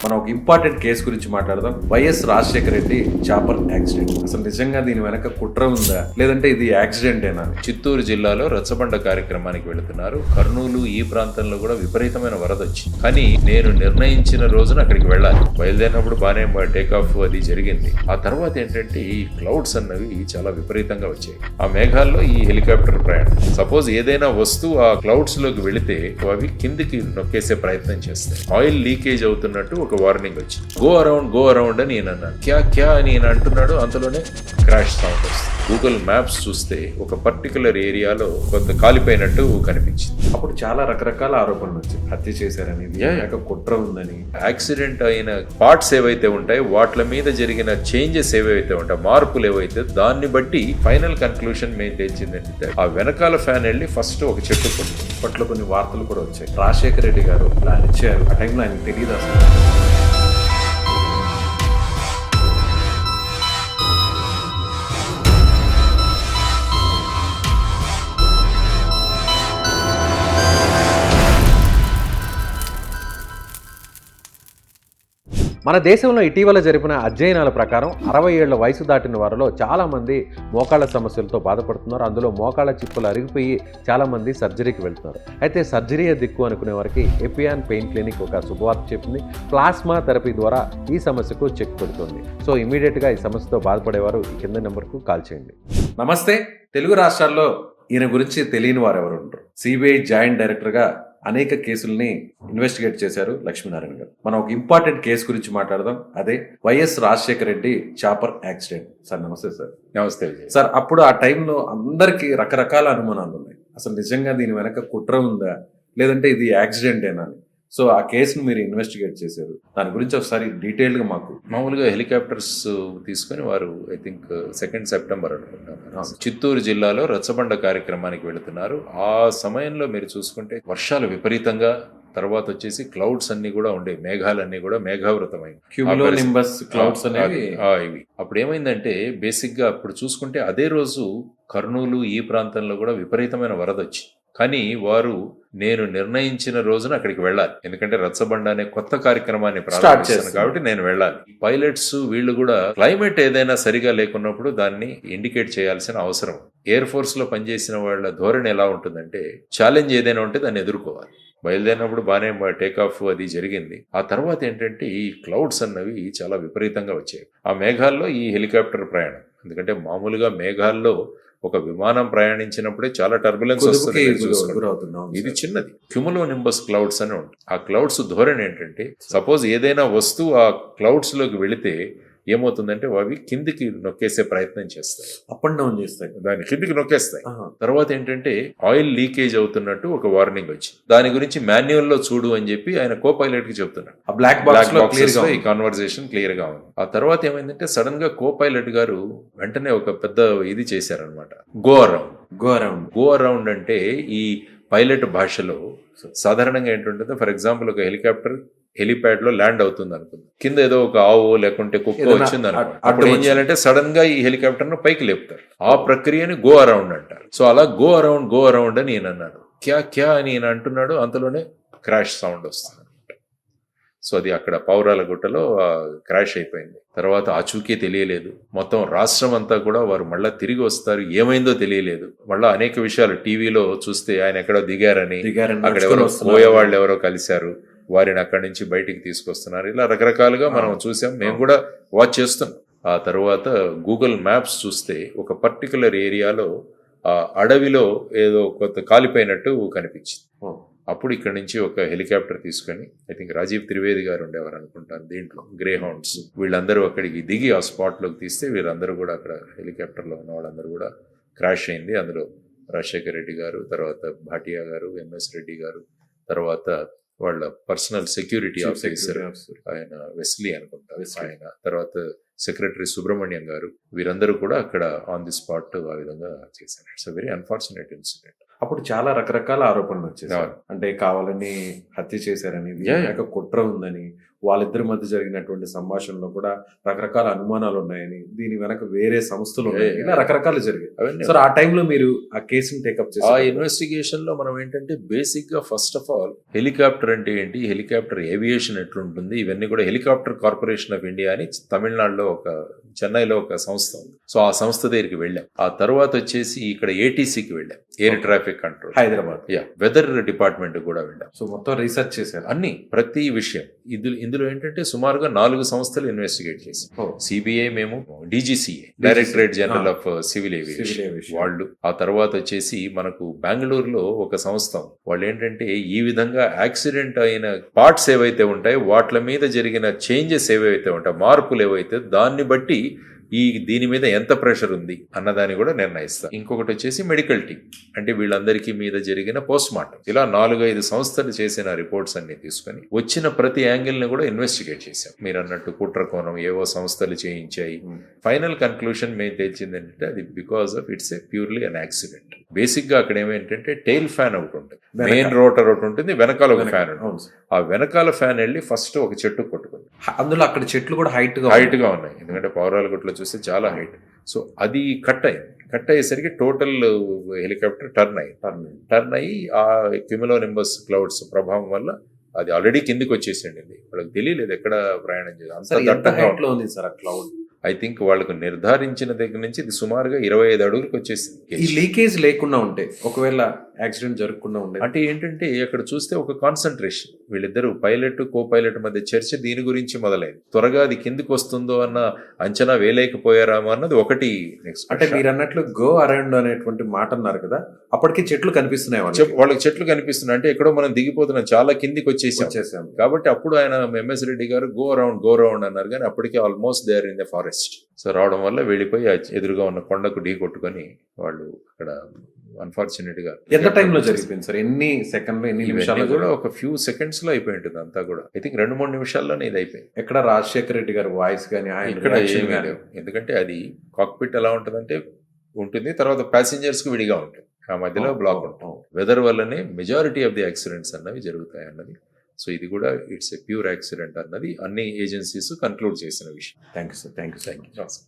మనం ఒక important case గురించి మాట్లాడదాం. YS Rajasekhara Reddy chopper accident. అసలు నిజంగా దీని వెనక కుట్ర ఉందా, లేదంటే ఇది యాక్సిడెంటేనా? చిత్తూరు జిల్లాలో రచ్చబండ కార్యక్రమానికి వెళుతున్నారు. కర్నూలు ఈ ప్రాంతంలో కూడా విపరీతమైన వరద వచ్చింది. కానీ నేను నిర్ణయించిన రోజున అక్కడికి వెళ్ళాలి. బయలుదేరినప్పుడు బాగానే టేక్ ఆఫ్ అది జరిగింది. ఆ తర్వాత ఏంటంటే ఈ క్లౌడ్స్ అన్నవి చాలా విపరీతంగా వచ్చాయి. ఆ మేఘాల్లో ఈ హెలికాప్టర్ ప్రయాణం. సపోజ్ ఏదైనా వస్తువు ఆ క్లౌడ్స్ లోకి వెళితే అవి కిందికి నొక్కేసే ప్రయత్నం చేస్తాయి. ఆయిల్ లీకేజ్ అవుతున్నట్టు ఒక వార్నింగ్ వచ్చింది. గో అరౌండ్ అని నేను అన్నాను. క్యా అని నేను అంటున్నాడు, అంతలోనే క్రాష్ సౌండ్ వస్తుంది. గూగుల్ మ్యాప్స్ చూస్తే ఒక పర్టికులర్ ఏరియాలో కొంత కాలిపోయినట్టు కనిపించింది. అప్పుడు చాలా రకరకాల ఆరోపణలు వచ్చాయి. హత్య చేశారని, వెనక కుట్ర ఉందని. యాక్సిడెంట్ అయిన పార్ట్స్ ఏవైతే ఉంటాయో వాటి మీద జరిగిన చేంజెస్ ఏవైతే ఉంటాయో, మార్పులు ఏవైతే, దాన్ని బట్టి ఫైనల్ కన్క్లూషన్ మేము తెచ్చిందంటే ఆ వెనకాల ఫ్యాన్ వెళ్ళి ఫస్ట్ ఒక చెట్టు కొట్టింది. అప్పట్లో కొన్ని వార్తలు కూడా వచ్చాయి. రాజశేఖర రెడ్డి గారు ప్లాన్ ఇచ్చారు. ఆ టైంలో ఆయనకు తెలియదు అసలు. మన దేశంలో ఇటీవల జరిపిన అధ్యయనాల ప్రకారం 60 ఏళ్ల వయసు దాటిన వారిలో చాలామంది మోకాళ్ళ సమస్యలతో బాధపడుతున్నారు. అందులో మోకాళ్ళ చిప్పులు అరిగిపోయి చాలామంది సర్జరీకి వెళ్తున్నారు. అయితే సర్జరీయే దిక్కు అనుకునే వారికి ఎపియాన్ పెయిన్ క్లినిక్ ఒక శుభవార్త చెప్పింది. ప్లాస్మా థెరపీ ద్వారా ఈ సమస్యకు చెక్ పెడుతుంది. సో ఇమీడియట్గా ఈ సమస్యతో బాధపడేవారు ఈ కింద నెంబర్కు కాల్ చేయండి. నమస్తే. తెలుగు రాష్ట్రాల్లో ఈయన గురించి తెలియని వారు ఎవరు ఉండరు. సిబిఐ జాయింట్ డైరెక్టర్గా అనేక కేసుల్ని ఇన్వెస్టిగేట్ చేశారు లక్ష్మీనారాయణ గారు. మనం ఒక ఇంపార్టెంట్ కేసు గురించి మాట్లాడదాం. అదే YS Rajasekhara Reddy chopper accident. Sir నమస్తే. సార్ నమస్తే సార్. అప్పుడు ఆ టైంలో అందరికీ రకరకాల అనుమానాలు ఉన్నాయి. అసలు నిజంగా దీని వెనక కుట్ర ఉందా, లేదంటే ఇది యాక్సిడెంటేనా అని. సో ఆ కేసును మీరు ఇన్వెస్టిగేట్ చేశారు. దాని గురించి ఒకసారి డీటెయిల్గా మాకు. మామూలుగా హెలికాప్టర్స్ తీసుకుని వారు ఐ థింక్ 2 సెప్టెంబర్ అనుకుంటాను చిత్తూరు జిల్లాలో రచ్చబండ కార్యక్రమానికి వెళుతున్నారు. ఆ సమయంలో మీరు చూసుకుంటే వర్షాలు విపరీతంగా, తర్వాత వచ్చేసి క్లౌడ్స్ అన్ని కూడా ఉండే, మేఘాలన్నీ కూడా మేఘావృతమైంది. క్యూములోనింబస్ క్లౌడ్స్ అనేవి ఇవి. అప్పుడు ఏమైందంటే బేసిక్ గా అప్పుడు చూసుకుంటే అదే రోజు కర్నూలు ఈ ప్రాంతంలో కూడా విపరీతమైన వరద వచ్చింది. కానీ వారు నేను నిర్ణయించిన రోజున అక్కడికి వెళ్ళాలి. ఎందుకంటే రచ్చబండ అనే కొత్త కార్యక్రమాన్ని ప్రారంభిస్తాను కాబట్టి నేను వెళ్ళాలి. పైలట్స్ వీళ్ళు కూడా క్లైమేట్ ఏదైనా సరిగా లేకున్నప్పుడు దాన్ని ఇండికేట్ చేయాల్సిన అవసరం. ఎయిర్ ఫోర్స్ లో పనిచేసిన వాళ్ళ ధోరణి ఎలా ఉంటుందంటే ఛాలెంజ్ ఏదైనా ఉంటే దాన్ని ఎదుర్కోవాలి. బయలుదేరినప్పుడు బాగానే టేక్ ఆఫ్ అది జరిగింది. ఆ తర్వాత ఏంటంటే ఈ క్లౌడ్స్ అన్నవి చాలా విపరీతంగా వచ్చాయి. ఆ మేఘాల్లో ఈ హెలికాప్టర్ ప్రయాణం. ఎందుకంటే మామూలుగా మేఘాల్లో ఒక విమానం ప్రయాణించినప్పుడే చాలా టర్బులెన్స్ వస్తుంది. ఇది చిన్నది క్యూములోనింబస్ క్లౌడ్స్ అని ఉంటుంది. ఆ క్లౌడ్స్ ధోరణి ఏంటంటే సపోజ్ ఏదైనా వస్తువు ఆ క్లౌడ్స్ లోకి వెళితే ఏమవుతుందంటే అవి కిందికి నొక్కేసే ప్రయత్నం చేస్తాయి. అప్ అండ్ డౌన్ చేస్తాయి, దాన్ని కిందికి నొక్కేస్తాయి. తర్వాత ఏంటంటే ఆయిల్ లీకేజ్ అవుతున్నట్టు ఒక వార్నింగ్ వచ్చింది. దాని గురించి మాన్యువల్ లో చూడు అని చెప్పి ఆయన కో పైలట్ కి చెప్తున్నాడు. ఆ బ్లాక్ బాక్స్ ఈ కాన్వర్సేషన్ క్లియర్ గా ఉంది. ఆ తర్వాత ఏమైందంటే సడన్ గా కో పైలట్ గారు వెంటనే ఒక పెద్ద ఇది చేశారనమాట. గో అరౌండ్ అంటే ఈ పైలట్ భాషలో సాధారణంగా ఏంటంటే ఫర్ ఎగ్జాంపుల్ ఒక హెలికాప్టర్ హెలిప్యాడ్ లో ల్యాండ్ అవుతుంది అనుకుంది. కింద ఏదో ఒక ఆవు లేకుంటే కుక్క వచ్చింది అనుకోండి. అప్పుడు ఏం చేయాలంటే సడన్ గా ఈ హెలికాప్టర్ ను పైకి లేపుతారు. ఆ ప్రక్రియని గో అరౌండ్ అంటారు. సో అలా గో అరౌండ్ అని నేను అన్నాడు. క్యా అని నేను అంటున్నాడు, అంతలోనే క్రాష్ సౌండ్ వస్తుంది. సో అది అక్కడ పౌరాల గుట్టలో క్రాష్ అయిపోయింది. తర్వాత ఆచూకీ తెలియలేదు. మొత్తం రాష్ట్రం అంతా కూడా వారు మళ్ళా తిరిగి వస్తారు, ఏమైందో తెలియలేదు. మళ్ళా అనేక విషయాలు టీవీలో చూస్తే ఆయన ఎక్కడో దిగారని, అక్కడ ఎవరో పోయేవాళ్ళు ఎవరో కలిశారు, వారిని అక్కడి నుంచి బయటికి తీసుకొస్తున్నారు. ఇలా రకరకాలుగా మనం చూసాం, మేము కూడా వాచ్ చేస్తున్నాం. ఆ తర్వాత గూగుల్ మ్యాప్స్ చూస్తే ఒక పర్టికులర్ ఏరియాలో ఆ అడవిలో ఏదో కొత్త కాలిపోయినట్టు కనిపించింది. అప్పుడు ఇక్కడ నుంచి ఒక హెలికాప్టర్ తీసుకొని ఐ థింక్ రాజీవ్ త్రివేది గారు ఉండేవారు అనుకుంటాను దీంట్లో, గ్రే హౌండ్స్ వీళ్ళందరూ అక్కడికి దిగి ఆ స్పాట్ లోకి తీస్తే వీళ్ళందరూ కూడా అక్కడ హెలికాప్టర్ లో ఉన్న వాళ్ళందరూ కూడా క్రాష్ అయింది. అందులో రాజశేఖర రెడ్డి గారు, తర్వాత భాటియా గారు, ఎంఎస్ రెడ్డి గారు, తర్వాత వాళ్ళ పర్సనల్ సెక్యూరిటీ ఆఫీసర్ ఆయన వెస్లీ అనుకుంటారు ఆయన, తర్వాత సెక్రటరీ సుబ్రహ్మణ్యం గారు, వీరందరూ కూడా అక్కడ ఆన్ ది స్పాట్ ఆ విధంగా చేశారు. It's very unfortunate incident. అప్పుడు చాలా రకరకాల ఆరోపణలు వచ్చాయి. అంటే కావాలని హత్య చేశారని, కుట్ర ఉందని, వాళ్ళిద్దరి మధ్య జరిగినటువంటి సంభాషణలో కూడా రకరకాల అనుమానాలు ఉన్నాయని, దీని వెనక వేరే సంస్థలు ఉన్నాయని, ఇలా రకరకాలు జరిగాయి. అవన్నీ సార్ ఆ టైంలో మీరు ఆ కేసుని టేకప్ ఆ చేశారు. ఇన్వెస్టిగేషన్ లో మనం ఏంటంటే బేసిక్ గా ఫస్ట్ ఆఫ్ ఆల్ హెలికాప్టర్ అంటే ఏంటి, హెలికాప్టర్ ఏవియేషన్ ఎట్లుంటుంది, ఇవన్నీ కూడా హెలికాప్టర్ కార్పొరేషన్ ఆఫ్ ఇండియా అని తమిళనాడులో చెన్నైలో ఒక సంస్థ ఉంది. సో ఆ సంస్థ దగ్గరికి వెళ్ళాం. ఆ తర్వాత వచ్చేసి ఇక్కడ ఏటీసీకి వెళ్ళాం, air traffic control Hyderabad. Weather department కూడా వెళ్ళాం. సో మొత్తం రీసెర్చ్ చేశారు. అన్ని ప్రతి విషయం ఇందులో ఏంటంటే సుమారుగా 4 సంస్థలు ఇన్వెస్టిగేట్ చేశాం. సిబిఐ, మేము DGCA, directorate general of civil aviation వాళ్ళు, ఆ తర్వాత వచ్చేసి మనకు బెంగళూరులో ఒక సంస్థ, వాళ్ళు ఏంటంటే ఈ విధంగా యాక్సిడెంట్ అయిన పార్ట్స్ ఏవైతే ఉంటాయో వాటి మీద జరిగిన చేంజెస్ ఏవైతే ఉంటాయో, మార్పులు ఏవైతే, దాన్ని బట్టి దీని మీద ఎంత ప్రెషర్ ఉంది అన్నదాన్ని కూడా నిర్ణయిస్తారు. ఇంకొకటి వచ్చేసి మెడికల్ టీమ్, అంటే వీళ్ళందరికీ మీద జరిగిన పోస్ట్ మార్టం. ఇలా 4-5 సంస్థలు చేసిన రిపోర్ట్స్ అన్ని తీసుకొని వచ్చిన ప్రతి యాంగిల్ ని కూడా ఇన్వెస్టిగేట్ చేశాం. మీరు అన్నట్టు కుట్రకోణం ఏవో సంస్థలు చేయించాయి. ఫైనల్ కన్క్లూషన్ మేము తెలిసింది ఏంటంటే అది because of it's a purely an accident. Basic గా అక్కడ ఏమేంటంటే టెయిల్ ఫ్యాన్ ఒకటి ఉంటుంది, మెయిన్ రోటర్ ఒకటి ఉంటుంది, వెనకాల ఒక ఫ్యాన్ ఉంటుంది. ఆ వెనకాల ఫ్యాన్ వెళ్ళి ఫస్ట్ ఒక చెట్టు కొట్టుకుంది. అందులో అక్కడ చెట్లు కూడా హైట్ గా ఉన్నాయి, ఎందుకంటే పౌరాలగుట్లో చూస్తే చాలా హైట్. సో అది కట్ అయ్యేసరికి టోటల్ హెలికాప్టర్ టర్న్ అయ్యి ఆ క్యూములోనింబస్ క్లౌడ్స్ ప్రభావం వల్ల అది ఆల్రెడీ కిందికి వచ్చేసింది. వాళ్ళకి తెలియలేదు ఎక్కడ ప్రయాణం చేయాలి, అంత దట్టంగా ఉంది సార్ ఆ క్లౌడ్. ఐ థింక్ వాళ్ళకు నిర్ధారించిన దగ్గర నుంచి ఇది సుమారుగా 25 అడుగులకు వచ్చేసింది. ఈ లీకేజ్ లేకుండా ఉంటే, ఒకవేళ యాక్సిడెంట్ జరగకుండా ఉండే అంటే ఏంటంటే అక్కడ చూస్తే ఒక కాన్సన్ట్రేషన్, వీళ్ళిద్దరు పైలట్ కో పైలట్ మధ్య చర్చ దీని గురించి మొదలైంది. త్వరగా అది కిందికి వస్తుందో అన్న అంచనా వేయలేకపోయారామో అన్నది ఒకటి. అంటే మీరు అన్నట్లు గో అరౌండ్ అనేటువంటి మాట అన్నారు కదా, అప్పటికి చెట్లు కనిపిస్తున్నాయి వాళ్ళకి చెట్లు కనిపిస్తున్నాయి. అంటే ఎక్కడో మనం దిగిపోతున్నాం, చాలా కిందికి వచ్చేసాం కాబట్టి అప్పుడు ఆయన ఎంఎస్ రెడ్డి గారు గో అరౌండ్ అన్నారు, కానీ అప్పటికే almost they are in the forest. So రావడం వల్ల వెళ్ళిపోయి ఎదురుగా ఉన్న కొండకు ఢీ కొట్టుకొని వాళ్ళు అక్కడ అన్ఫార్చునేట్ గా. ఎంత టైంలో జరిగిపోయింది సార్? ఎన్ని సెకండ్లు, ఎన్ని నిమిషాలు? కూడా ఒక ఫ్యూ సెకండ్స్ లో అయిపోయి ఉంటుంది అంతా కూడా. ఐ థింక్ 2-3 నిమిషాల్లోనే ఇది అయిపోయింది. ఎక్కడ రాజశేఖర రెడ్డి గారి వాయిస్ కానీ ఇక్కడ ఎందుకంటే అది కాక్పిట్ ఎలా ఉంటుందంటే ఉంటుంది, తర్వాత ప్యాసింజర్స్ కి విడిగా ఉంటుంది, ఆ మధ్యలో బ్లాక్ ఉంటుంది. వెదర్ వల్లనే మెజారిటీ ఆఫ్ ది యాక్సిడెంట్స్ అన్నవి జరుగుతాయి అన్నది. సో ఇది కూడా ఇట్స్ ఎ ప్యూర్ యాక్సిడెంట్ అన్నది అన్ని ఏజెన్సీస్ కన్క్లూడ్ చేసిన విషయం. Thank you sir.